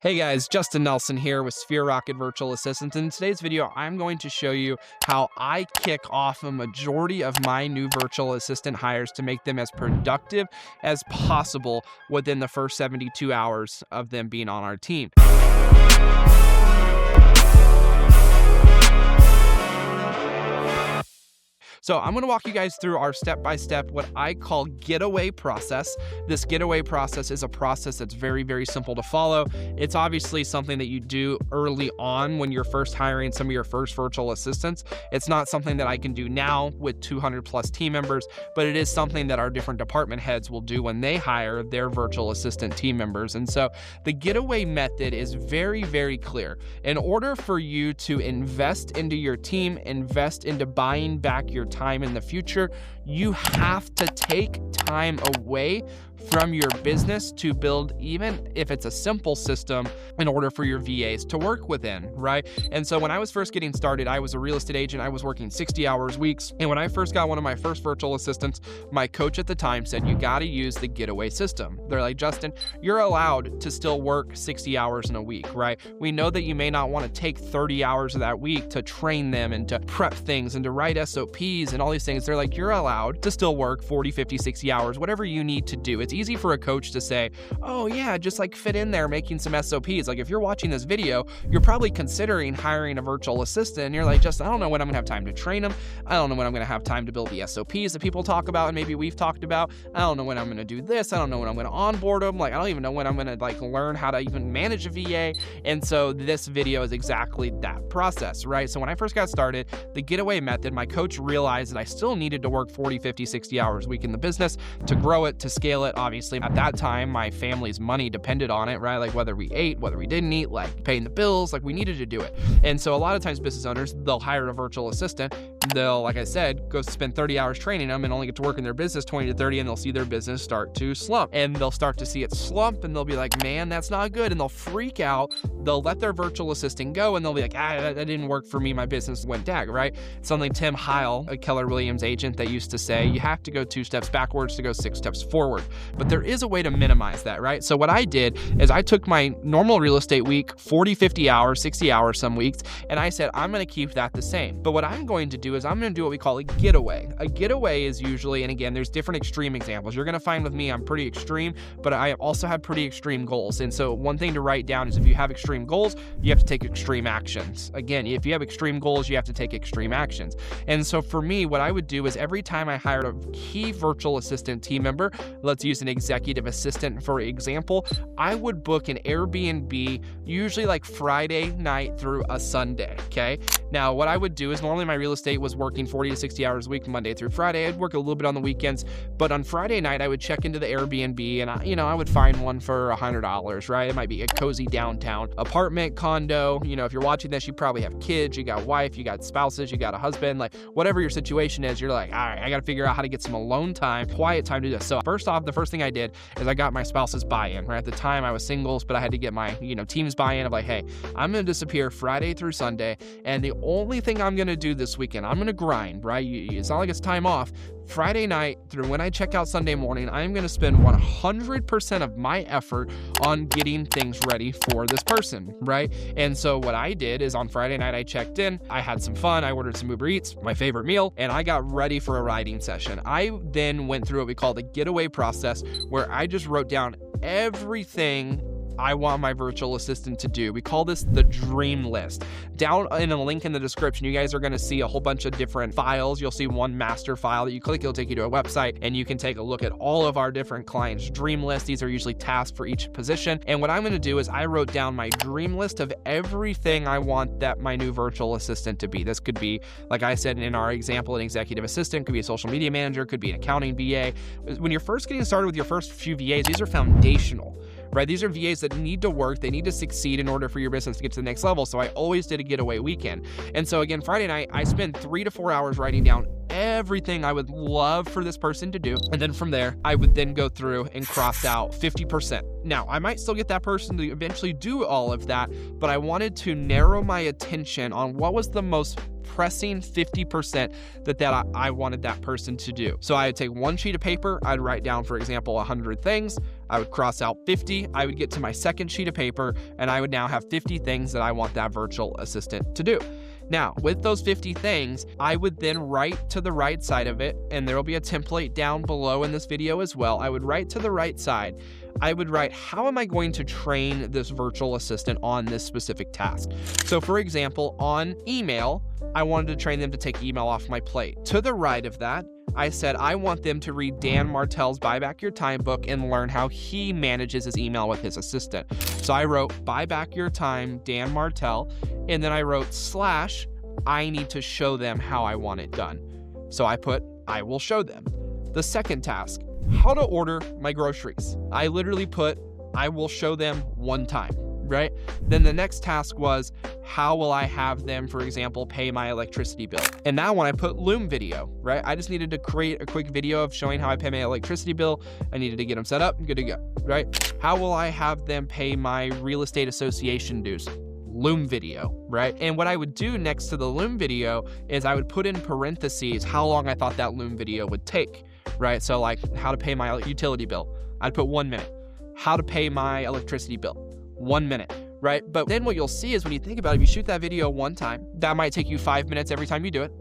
Hey guys, Justin Nelson here with Sphere Rocket Virtual Assistant. In today's video, I'm going to show you how I kick off a majority of my new virtual assistant hires to make them as productive as possible within the first 72 hours of them being on our team. So I'm going to walk you guys through our step-by-step, what I call getaway process. This getaway process is a process that's very, very simple to follow. It's obviously something that you do early on when you're first hiring some of your first virtual assistants. It's not something that I can do now with 200 plus team members, but it is something that our different department heads will do when they hire their virtual assistant team members. And so the getaway method is very, very clear. In order for you to invest into your team, invest into buying back your time in the future, you have to take time away from your business to build, even if it's a simple system, in order for your VAs to work within, right? And so when I was first getting started, I was a real estate agent. I was working 60 hours weeks. And when I first got one of my first virtual assistants, my coach at the time said, you got to use the getaway system. They're like, Justin, you're allowed to still work 60 hours in a week, right? We know that you may not want to take 30 hours of that week to train them and to prep things and to write SOPs and all these things. They're like, you're allowed to still work 40, 50, 60 hours, whatever you need to do. It's easy for a coach to say, oh yeah, just like fit in there making some SOPs. Like if you're watching this video, you're probably considering hiring a virtual assistant and you're like, Justin, I don't know when I'm gonna have time to train them. I don't know when I'm gonna have time to build the SOPs that people talk about and maybe we've talked about. I don't know when I'm gonna do this. I don't know when I'm gonna onboard them. Like I don't even know when I'm gonna learn how to even manage a VA. And so this video is exactly that process, right? So when I first got started, the getaway method, my coach realized that I still needed to work 40, 50, 60 hours a week in the business to grow it, to scale it. Obviously, at that time, my family's money depended on it, right? Like whether we ate, whether we didn't eat, like paying the bills, like we needed to do it. And so a lot of times business owners, they'll hire a virtual assistant. They'll, like I said, go spend 30 hours training them and only get to work in their business 20 to 30, and they'll see their business start to slump. And they'll start to see it slump and they'll be like, man, that's not good. And they'll freak out. They'll let their virtual assistant go and they'll be like, that didn't work for me. My business went dag, right? Something Tim Heil, a Keller Williams agent, that used to say, you have to go 2 steps backwards to go 6 steps forward. But there is a way to minimize that, right? So what I did is I took my normal real estate week, 40, 50 hours, 60 hours some weeks, and I said, I'm going to keep that the same. But what I'm going to do is I'm going to do what we call a getaway. A getaway is usually, and again, there's different extreme examples. You're going to find with me, I'm pretty extreme, but I also have pretty extreme goals. And so one thing to write down is if you have extreme goals, you have to take extreme actions. Again, if you have extreme goals, you have to take extreme actions. And so for me, what I would do is every time I hired a key virtual assistant team member, let's use an executive assistant for example, I would book an Airbnb usually like Friday night through a Sunday, okay? Now, what I would do is normally my real estate was working 40 to 60 hours a week, Monday through Friday. I'd work a little bit on the weekends, but on Friday night, I would check into the Airbnb and I would find one for $100, right? It might be a cozy downtown apartment, condo. If you're watching this, you probably have kids, you got a wife, you got spouses, you got a husband, like whatever your situation is, you're like, all right, I got to figure out how to get some alone time, quiet time to do this. So first off, the first thing I did is I got my spouse's buy-in, right? At the time I was singles, but I had to get my, team's buy-in of like, hey, I'm going to disappear Friday through Sunday. And the only thing I'm going to do this weekend, I'm going to grind, right? It's not like it's time off. Friday night through when I check out Sunday morning, I'm going to spend 100% of my effort on getting things ready for this person, right? And so what I did is on Friday night, I checked in, I had some fun, I ordered some Uber Eats, my favorite meal, and I got ready for a writing session. I then went through what we call the getaway process, where I just wrote down everything I want my virtual assistant to do. We call this the dream list. Down in a link in the description, you guys are going to see a whole bunch of different files. You'll see one master file that you click, it'll take you to a website and you can take a look at all of our different clients' dream lists. These are usually tasks for each position. And what I'm going to do is I wrote down my dream list of everything I want that my new virtual assistant to be. This could be, like I said in our example, an executive assistant, could be a social media manager, could be an accounting VA. When you're first getting started with your first few VAs, these are foundational, right? These are VAs that need to work, they need to succeed in order for your business to get to the next level. So I always did a getaway weekend. And so again, Friday night, I spent 3 to 4 hours writing down everything I would love for this person to do. And then from there, I would then go through and cross out 50%. Now, I might still get that person to eventually do all of that, but I wanted to narrow my attention on what was the most pressing 50% that I wanted that person to do. So I would take one sheet of paper, I'd write down, for example, 100 things. I would cross out 50. I would get to my second sheet of paper, and I would now have 50 things that I want that virtual assistant to do. Now, with those 50 things, I would then write to the right side of it, and there will be a template down below in this video as well. I would write to the right side. I would write, how am I going to train this virtual assistant on this specific task? So for example, on email, I wanted to train them to take email off my plate. To the right of that, I said, I want them to read Dan Martell's Buy Back Your Time book and learn how he manages his email with his assistant. So I wrote, Buy Back Your Time, Dan Martell, and then I wrote / I need to show them how I want it done. So I put, I will show them. The second task, how to order my groceries. I literally put, I will show them one time, right? Then the next task was, how will I have them, for example, pay my electricity bill? And now when I put Loom video, right? I just needed to create a quick video of showing how I pay my electricity bill. I needed to get them set up, good to go, right? How will I have them pay my real estate association dues? Loom video, right? And what I would do next to the Loom video is I would put in parentheses how long I thought that Loom video would take, right? So like how to pay my utility bill, I'd put 1 minute. How to pay my electricity bill, 1 minute, right? But then what you'll see is when you think about it, if you shoot that video one time, that might take you 5 minutes every time you do it.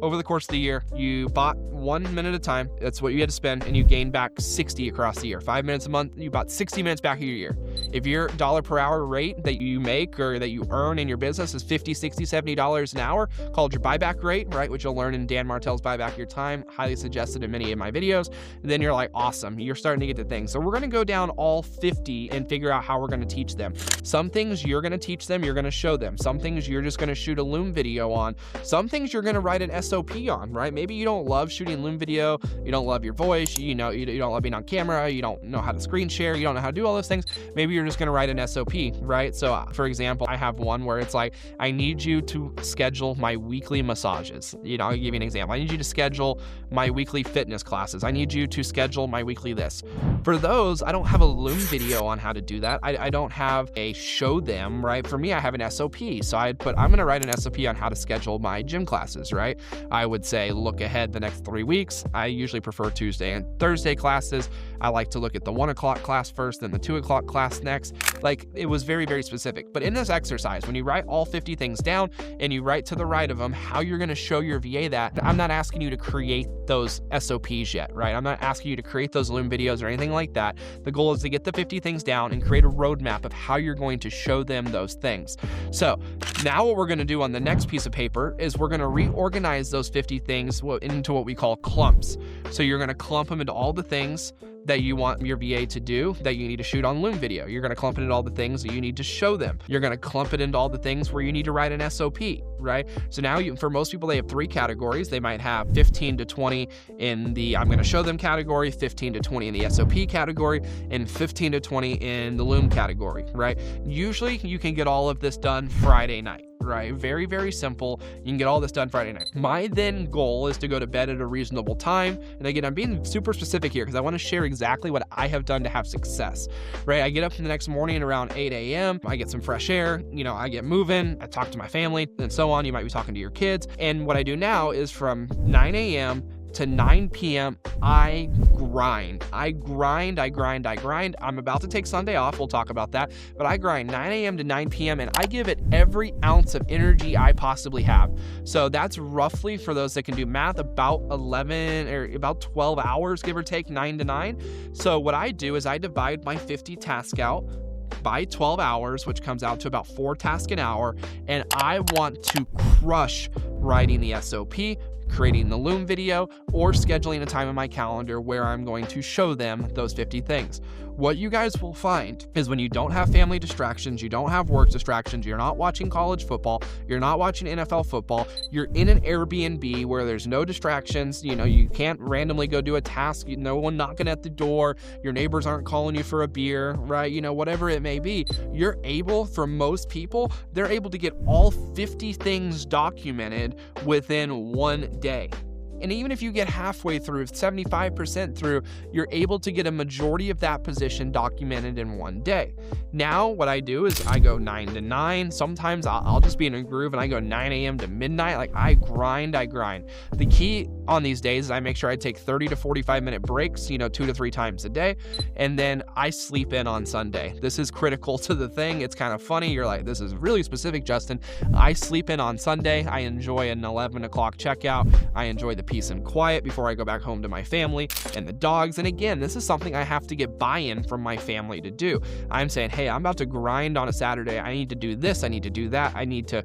Over the course of the year, you bought 1 minute at a time. That's what you had to spend, and you gained back 60 across the year. 5 minutes a month, you bought 60 minutes back of your year. If your dollar per hour rate that you make or that you earn in your business is $50, $60, $70 an hour, called your buyback rate, right, which you'll learn in Dan Martell's Buy Back Your Time, highly suggested in many of my videos, then you're like, awesome, you're starting to get the things. So we're gonna go down all 50 and figure out how we're gonna teach them. Some things you're gonna teach them, you're gonna show them. Some things you're just gonna shoot a Loom video on. Some things you're gonna write an SOP on, right? Maybe you don't love shooting Loom video, you don't love your voice, you don't love being on camera, you don't know how to screen share, you don't know how to do all those things. Maybe you're just gonna write an SOP, right? So for example, I have one where it's like, I need you to schedule my weekly massages. I'll give you an example. I need you to schedule my weekly fitness classes. I need you to schedule my weekly this. For those, I don't have a Loom video on how to do that. I don't have a show them, right? For me, I have an SOP. So I'd put, I'm gonna write an SOP on how to schedule my gym classes, right? I would say, look ahead the next 3 weeks. I usually prefer Tuesday and Thursday classes. I like to look at the 1 o'clock class first, then the 2 o'clock class next. Like, it was very, very specific. But in this exercise, when you write all 50 things down and you write to the right of them how you're gonna show your VA that, I'm not asking you to create those SOPs yet, right? I'm not asking you to create those Loom videos or anything like that. The goal is to get the 50 things down and create a roadmap of how you're going to show them those things. So now what we're gonna do on the next piece of paper is we're gonna reorganize those 50 things into what we call clumps. So you're gonna clump them into all the things that you want your VA to do that you need to shoot on Loom video. You're gonna clump it into all the things that you need to show them. You're gonna clump it into all the things where you need to write an SOP, right? So now for most people, they have 3 categories. They might have 15 to 20 in the I'm gonna show them category, 15 to 20 in the SOP category, and 15 to 20 in the Loom category, right? Usually you can get all of this done Friday night, right? Very, very simple. You can get all this done Friday night. My then goal is to go to bed at a reasonable time. And again, I'm being super specific here because I want to share exactly what I have done to have success, right? I get up the next morning around 8 a.m. I get some fresh air, I get moving, I talk to my family and so on. You might be talking to your kids. And what I do now is from 9 a.m. to 9 p.m. I grind. I'm about to take Sunday off. We'll talk about that. But I grind 9 a.m. to 9 p.m. and I give it every ounce of energy I possibly have. So that's roughly, for those that can do math, about 11 or about 12 hours, give or take, 9 to 9. So what I do is I divide my 50 tasks out by 12 hours, which comes out to about 4 tasks an hour. And I want to crush writing the SOP, creating the Loom video, or scheduling a time in my calendar where I'm going to show them those 50 things. What you guys will find is when you don't have family distractions, you don't have work distractions, you're not watching college football, you're not watching NFL football, you're in an Airbnb where there's no distractions, you can't randomly go do a task, no one knocking at the door, your neighbors aren't calling you for a beer, right? Whatever it may be, you're able, for most people, they're able to get all 50 things documented within 1 day. And even if you get halfway through, 75% through, you're able to get a majority of that position documented in one day. Now, what I do is I go 9 to 9. Sometimes I'll just be in a groove and I go 9 a.m. to midnight. Like I grind. The key on these days is I make sure I take 30 to 45 minute breaks, 2 to 3 times a day. And then I sleep in on Sunday. This is critical to the thing. It's kind of funny. You're like, this is really specific, Justin. I sleep in on Sunday. I enjoy an 11 o'clock checkout. I enjoy the peace and quiet before I go back home to my family and the dogs. And again, this is something I have to get buy-in from my family to do. I'm saying, hey, I'm about to grind on a Saturday. I need to do this. I need to do that. I need to,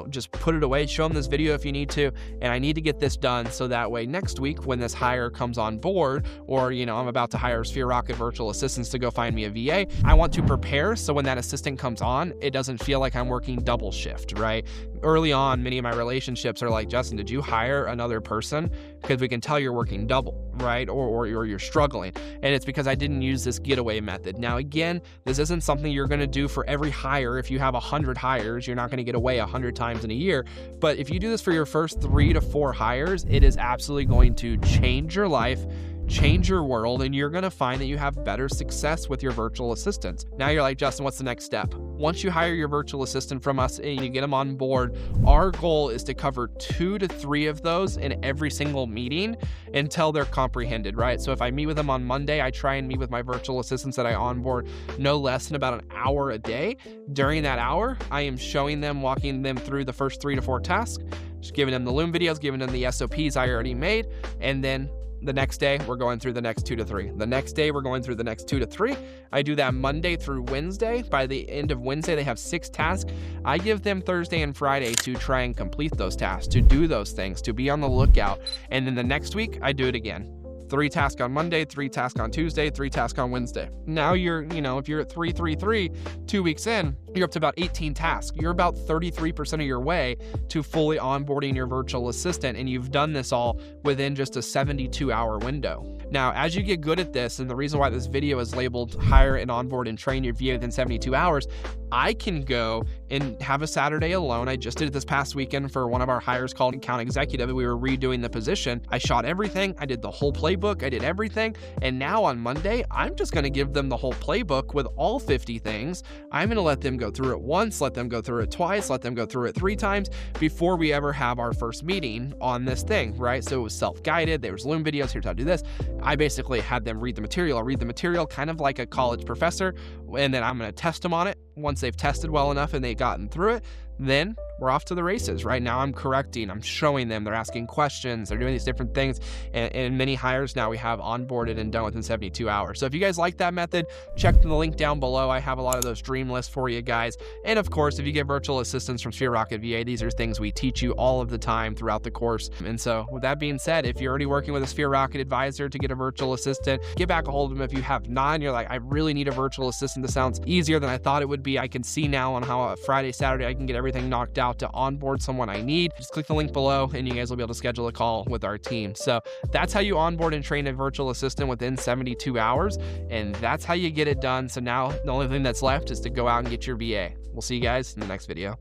just put it away. Show them this video if you need to. And I need to get this done so that way next week when this hire comes on board, or, I'm about to hire Sphere Rocket virtual assistants to go find me a VA, I want to prepare so when that assistant comes on, it doesn't feel like I'm working double shift, right? Early on, many of my relationships are like, Justin, did you hire another person? Because we can tell you're working double, right? Or you're struggling. And it's because I didn't use this getaway method. Now, again, this isn't something you're going to do for every hire. If you have 100 hires, you're not going to get away 100 times in a year. But if you do this for your first 3 to 4 hires, it is absolutely going to change your life, change your world, and you're going to find that you have better success with your virtual assistants. Now you're like, Justin, what's the next step? Once you hire your virtual assistant from us and you get them on board, our goal is to cover 2 to 3 of those in every single meeting until they're comprehended, right? So if I meet with them on Monday, I try and meet with my virtual assistants that I onboard no less than about an hour a day. During that hour, I am showing them, walking them through the first 3 to 4 tasks, just giving them the Loom videos, giving them the SOPs I already made, and then the next day, we're going through the next 2 to 3. The next day, we're going through the next 2 to 3. I do that Monday through Wednesday. By the end of Wednesday, they have 6 tasks. I give them Thursday and Friday to try and complete those tasks, to do those things, to be on the lookout. And then the next week, I do it again. 3 tasks on Monday, 3 tasks on Tuesday, 3 tasks on Wednesday. Now you're, if you're at 3, 2 weeks in, you're up to about 18 tasks. You're about 33% of your way to fully onboarding your virtual assistant, and you've done this all within just a 72-hour window. Now, as you get good at this, and the reason why this video is labeled Hire and Onboard and Train Your VA within 72 hours, I can go and have a Saturday alone. I just did it this past weekend for one of our hires called Account Executive. We were redoing the position. I shot everything. I did the whole playbook. I did everything. And now on Monday, I'm just going to give them the whole playbook with all 50 things. I'm going to let them go through it once, let them go through it twice, let them go through it 3 times before we ever have our first meeting on this thing, right? So it was self-guided. There was Loom videos. Here's how to do this. I basically had them read the material. I'll read the material kind of like a college professor, and then I'm going to test them on it. Once they've tested well enough and they've gotten through it, then we're off to the races. Right now I'm correcting, I'm showing them, they're asking questions, they're doing these different things. And many hires now we have onboarded and done within 72 hours. So if you guys like that method, check the link down below. I have a lot of those dream lists for you guys. And of course, if you get virtual assistants from Sphere Rocket VA, these are things we teach you all of the time throughout the course. And so with that being said, if you're already working with a Sphere Rocket advisor to get a virtual assistant, get back a hold of them. If you have not, and you're like, I really need a virtual assistant. This sounds easier than I thought it would be. I can see now on how a Friday, Saturday, I can get everything knocked out to onboard someone I need. Just click the link below and you guys will be able to schedule a call with our team. So that's how you onboard and train a virtual assistant within 72 hours. And that's how you get it done. So now the only thing that's left is to go out and get your VA. We'll see you guys in the next video.